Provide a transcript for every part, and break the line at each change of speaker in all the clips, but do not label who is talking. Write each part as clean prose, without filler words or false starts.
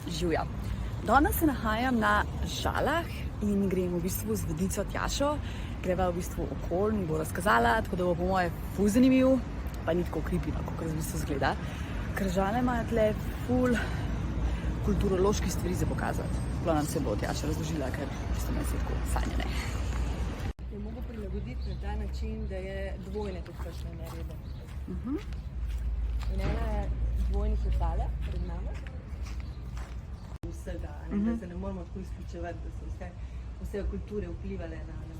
Živja. Danes se nahajam na Žalah in grem v bistvu z vodico Tjašo. Greva v bistvu okoli in bo razkazala, tako da bo po moje ful zanimiv, pa ni tako creepy, kot v bistvu zgleda. Ker Žale imajo tle ful kulturoloških stvari za pokazati. Nam se bo Tjaša razložila, ker isto me se tako sanjane.
Je mogo prilagoditi na ta način, da je dvojne tudi kakšne narede. In ena je dvojnih je tale pred nami. Vsega, da se ne moramo tako izključevati, da so vse kulture vplivale na vse.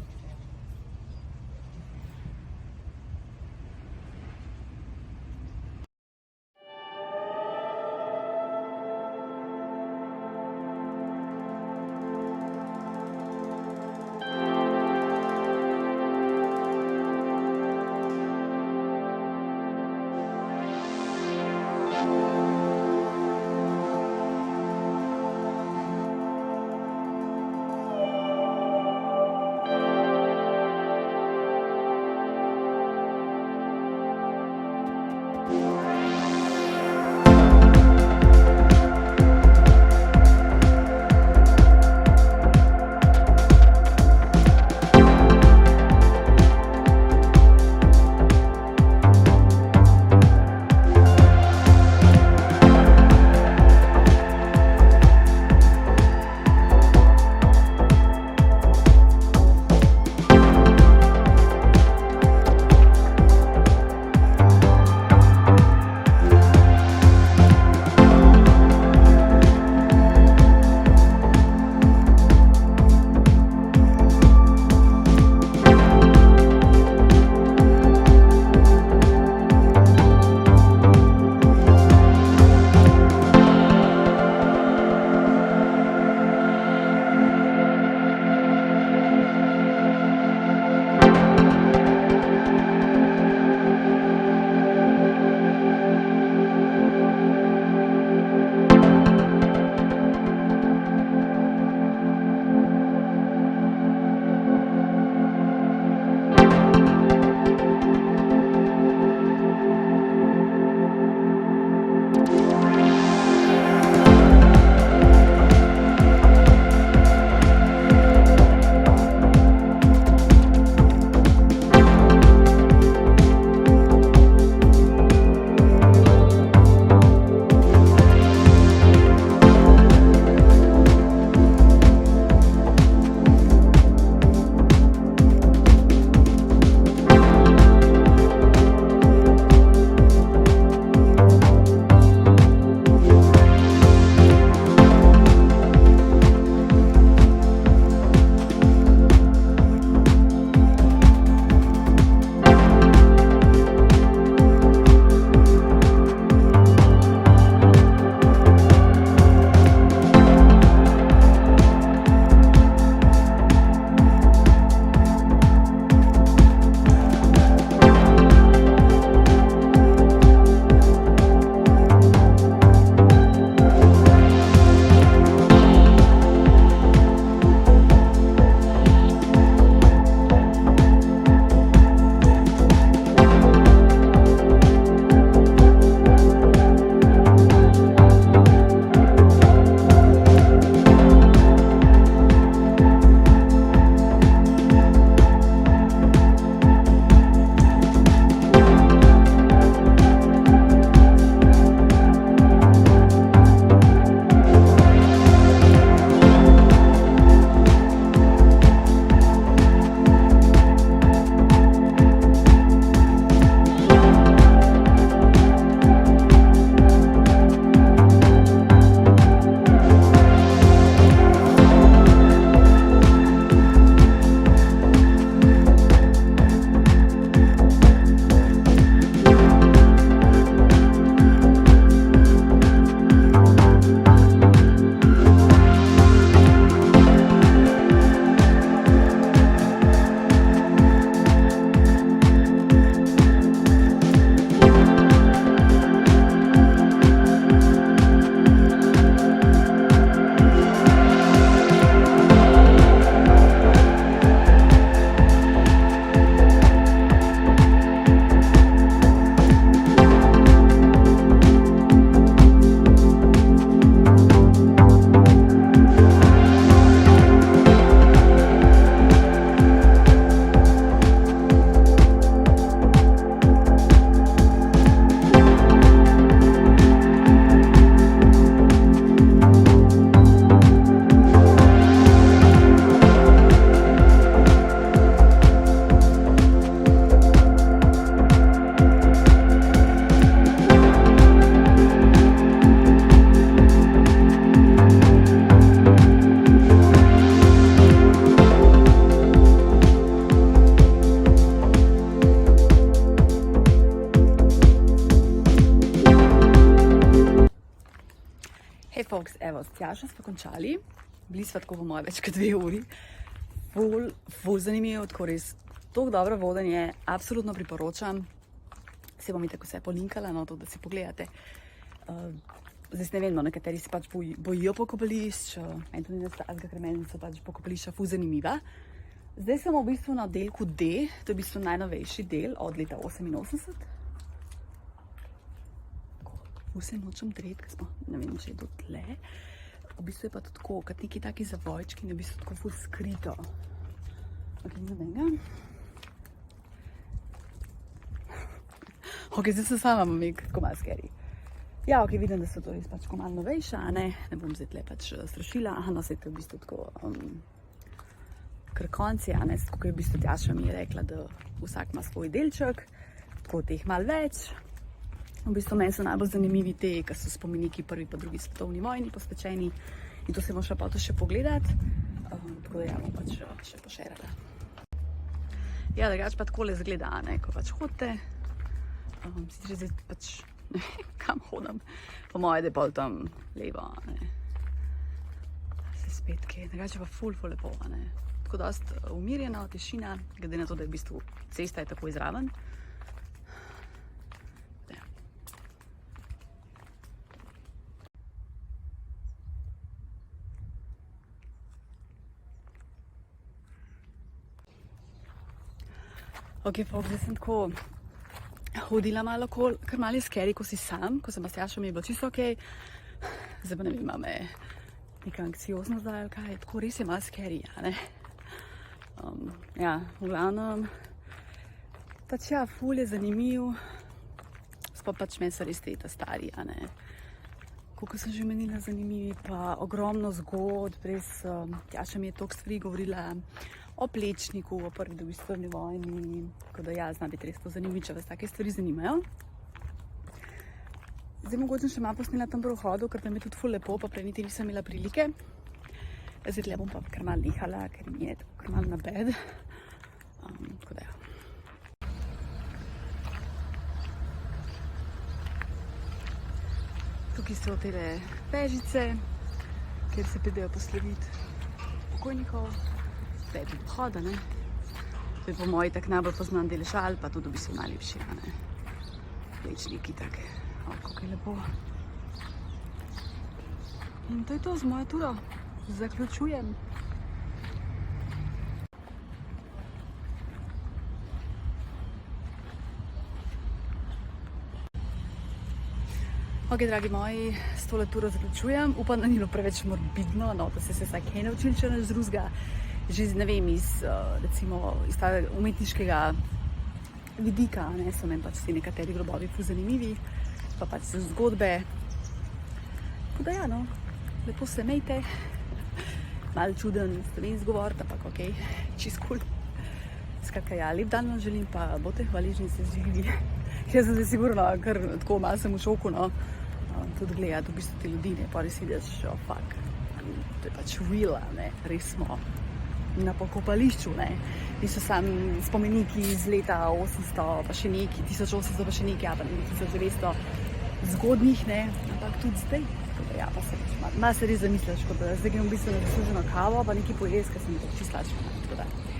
folks, evo, s Tjašo smo končali. Bili smo tako po moje več kot 2 uri. Ful zanimivo, tako res tako dobro vodenje, absolutno priporočam. Se bom tako vse polinkala, no, to, da si pogledate. Zdaj ne vem, no, nekateri se pač bojijo pokopališč, meni to ni nastazga, ker meni so pač pokopališča ful zanimiva. Zdaj smo v bistvu na oddelku D, to je v bistvu najnovejši del od leta 88. Ful se nočem dreti, ker smo, ne vem, če je do tle. V bistvu je pa to tako, kot neki taki zavojčki, in v bistvu tako ful skrito. Ok, zadnjega. Ok, zdaj se sama mamik, tako malo scary. Ja, ok, vidim, da so to res pač tako malo novejša, ne bom zdaj tle pač strašila. Aha, no, se to je v bistvu tako krkonci, a ne, tako je v bistvu Tjaša mi je rekla, da vsak ima svoj delček, tako teh malo več. V bistvu meni so najbolj zanimivi te, ki so spomeniki prvi pa drugi svetovni vojni posvečeni in to se bom šla pa to še pogledati, tako da ja bom pač še pošerala. Ja, drugač pa takole zgleda, ne, ko pač hodite, sicer zdaj pač ne vem, kam hodim, po moje, da je pol tam levo, ne, se spet kaj, drugače pa ful lepo, ne, tako dost umirjena, tišina, glede na to, da je v bistvu cesta je tako izraven. Ok, folks, zdaj sem tako hodila malo okoli, kar malo je scary, ko si sam, ko sem pa s Tjašo, mi je bilo čisto ok. Zdaj pa ne vem, ima me neka anksioznost zdaj, ali kaj, tako res je malo scary, a ne. Ja, v glavnem, pač ja, ful je zanimiv, sploh pač meni so res te ta stari, a ne. Koliko sem že menila zanimivi, pa ogromno zgodb, res Tjaša mi je toliko stvari govorila o Plečniku, o prvi drugi svetovni vojni, tako da ja, zna biti res to zanimivo, če vas take stvari zanimajo. Zdaj mogoče še malo posnela tam v vhodu, ker tam je tudi ful lepo, pa prej niti nisem imela prilike. Zdaj tle bom pa kar malo nehala, ker mi je tako kar malo na bed. Tako da ja. Tukaj so tele vežice, kjer se pridejo posloviti pokojnikov. Zdaj je tudi vhoda, ne. To je po moji tak najbolj poznan del Žal, pa tudi v bistvu najlepši, a ne. Plečniki tak, kako je lepo. In to je to z mojo turo. Zaključujem. Ok, dragi moji, s tole turo zaključujem. Upam, da ni bilo preveč morbidno, no, da ste se vsaj kaj naučili, če nič drugega. Že, ne vem, recimo, iz tega umetniškega vidika, ne, so meni pač vsi nekateri grobovi ful zanimivi, pa pač zgodbe. Tako da ja, no, lepo se mejte. Malo čuden slovenski govor, ampak ok, čist cool. Skratka, ja, lep dan vam želim, pa bote hvaležni se zživili. Jaz sem zdaj sigurno, kar tako malo sem v šoku, no, tudi gledati v bistvu te ljudi, ne, pa res vidiš, oh fuck, to je pač real, ne, res smo na pokopališču, ne, niso sami spomeniki iz leta 800, pa še neki, 1800, pa še neki, ja, pa 1900 zgodnjih, ne, ampak tudi zdaj, tako da ja, pa se malo se res zamisliš, kot da zdaj grem v bistvu na zasluženo kavo, pa nekaj pojesti, ker sem tako čisto sladčka, tako da.